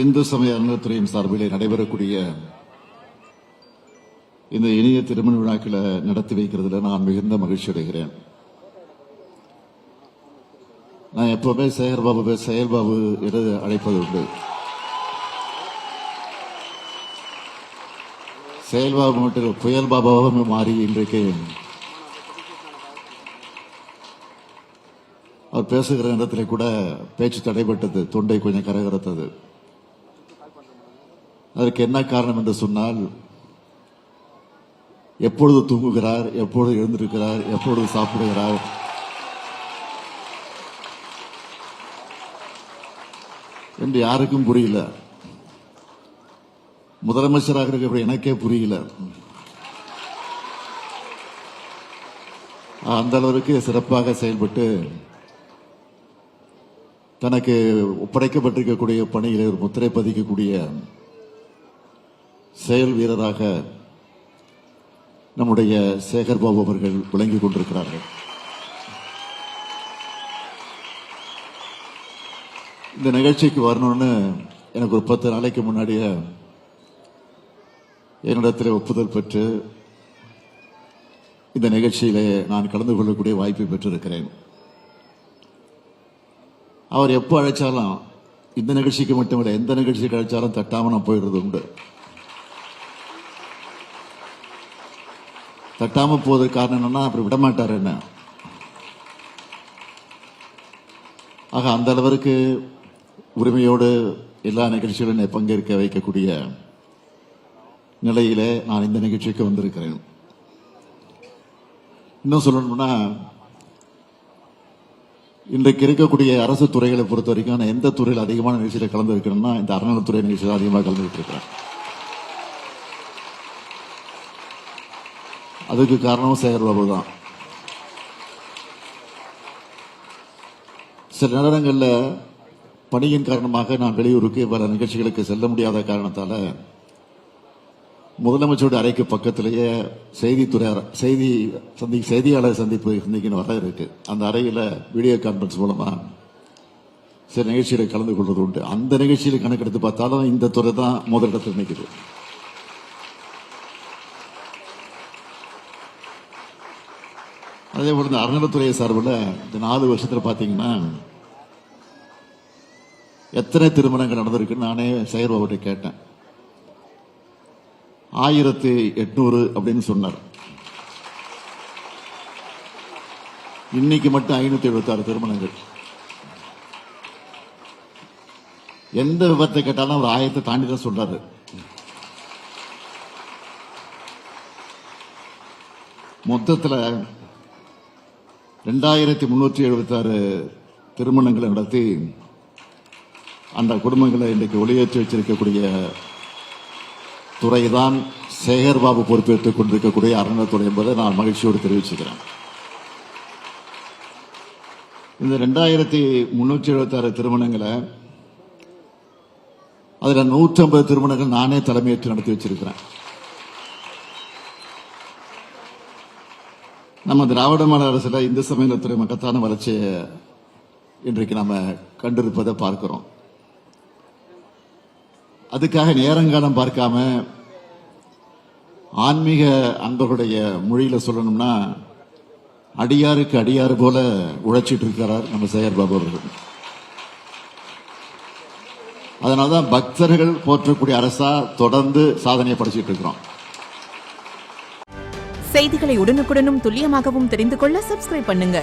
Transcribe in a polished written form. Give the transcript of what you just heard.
இந்து சமய அறநிலையத்துறையின் சார்பிலே நடைபெறக்கூடிய இந்த இனிய திருமண விழாக்களை நடத்தி வைக்கிறதுல நான் மிகுந்த மகிழ்ச்சி அடைகிறேன். நான் எப்பவுமே சேகர்பாபு செயல்பாபு என்று அழைப்பது உண்டு. செயல்பாபு மட்டும் புயல் பாபாவாக மாறி இன்றைக்கு அவர் பேசுகிற இடத்துல கூட பேச்சு தடைபட்டது, தொண்டை கொஞ்சம் கரகரத்தது. அதற்கு என்ன காரணம் என்று சொன்னால், எப்பொழுது தூங்குகிறார், எப்பொழுது எழுந்திருக்கிறார், எப்பொழுது சாப்பிடுகிறார், என்று யாருக்கும் புரியல. முதலமைச்சராக இருக்கக்கூடிய எனக்கே புரியல. அந்த அளவிற்கு சிறப்பாக செயல்பட்டு தனக்கு ஒப்படைக்கப்பட்டிருக்கக்கூடிய பணியில் ஒரு முத்திரை பதிக்கக்கூடிய செயல் வீரராக நம்முடைய சேகர்பாபு அவர்கள் விளங்கிக் கொண்டிருக்கிறார்கள். இந்த நிகழ்ச்சிக்கு வரணும்னு எனக்கு ஒரு 10 நாளைக்கு முன்னாடியே என்னிடத்தில் ஒப்புதல் பெற்று இந்த நிகழ்ச்சியிலே நான் கலந்து கொள்ளக்கூடிய வாய்ப்பை பெற்றிருக்கிறேன். அவர் எப்போ அழைச்சாலும், இந்த நிகழ்ச்சிக்கு மட்டுமில்லை, எந்த நிகழ்ச்சிக்கு அழைச்சாலும் தட்டாம நான் போயிடுறது உண்டு. தட்டாம போவதற்கு காரணம் என்னன்னா, அப்படி விடமாட்டார் என்ன. ஆக அந்த அளவிற்கு உரிமையோடு எல்லா நிகழ்ச்சிகளும் பங்கேற்க வைக்கக்கூடிய நிலையிலே நான் இந்த நிகழ்ச்சிக்கு வந்திருக்கிறேன். இன்னும் சொல்லணும்னா, இன்றைக்கு இருக்கக்கூடிய அரசு துறைகளை பொறுத்த வரைக்கும் நான் எந்த துறையில் அதிகமான நிகழ்ச்சியில் கலந்துருக்கிறேன்னா, இந்த அறநிலைத்துறை நிகழ்ச்சியில் அதிகமாக கலந்துகிட்டு இருக்கிறேன். அதுக்கு காரணம் சேகர்பாபு தான். சில நேரங்களில் பணியின் காரணமாக நான் வெளியூருக்கு பல நிகழ்ச்சிகளுக்கு செல்ல முடியாத காரணத்தால முதலமைச்சருடைய அறைக்கு பக்கத்திலேயே செய்தியாளர் சந்திக்கணும் வர இருக்கு. அந்த அறையில் வீடியோ கான்பரன்ஸ் மூலமா சில நிகழ்ச்சிகளை கலந்து கொள்வது உண்டு. அந்த நிகழ்ச்சியில் கணக்கெடுத்து பார்த்தாலும் இந்த துறை தான் முதலிடத்தில் நிற்குது. அதே போல இந்த அறநிலைத்துறை சார்பில் இந்த 4 வருஷத்தில் பார்த்தீங்கன்னா எத்தனை திருமணங்கள் நடந்திருக்குன்னு நானே சேகர்பாபுட்ட கேட்டேன். 1800 அப்படின்னு சொன்னார். இன்னைக்கு மட்டும் 576 திருமணங்கள். எந்த விபத்தை கேட்டாலும் அவர் 1000 தாண்டி தான் சொல்றாரு. மொத்தத்தில் 2376 திருமணங்களை நடத்தி அந்த குடும்பங்களை இன்றைக்கு ஒளியேற்றி வச்சிருக்கக்கூடிய துறைதான் சேகர்பாபு பொறுப்பேற்றுக் கொண்டிருக்கக்கூடிய அறநிலையத்துறை என்பதை நான் மகிழ்ச்சியோடு தெரிவிச்சுக்கிறேன். இந்த 2376 திருமணங்களை அதில் 150 திருமணங்கள் நானே தலைமையேற்று நடத்தி வச்சிருக்கிறேன். நம்ம திராவிட மாடல் அரசுல இந்து சமயத்துறை மகத்தான வளர்ச்சியை இன்றைக்கு நாம கண்டிருப்பதை பார்க்கிறோம். அதுக்காக நேரங்காலம் பார்க்காம ஆன்மீக அன்பர்களுடைய மொழியில சொல்லணும்னா, அடியாருக்கு அடியாறு போல உழைச்சிட்டு இருக்கிறார் நம்ம சேகர்பாபு அவர்கள். அதனால்தான் பக்தர்கள் போற்றக்கூடிய அரசா தொடர்ந்து சாதனையை படைச்சிட்டு இருக்கிறோம். செய்திகளை உடனுக்குடனும் துல்லியமாகவும் தெரிந்து கொள்ள சப்ஸ்கிரைப் பண்ணுங்க.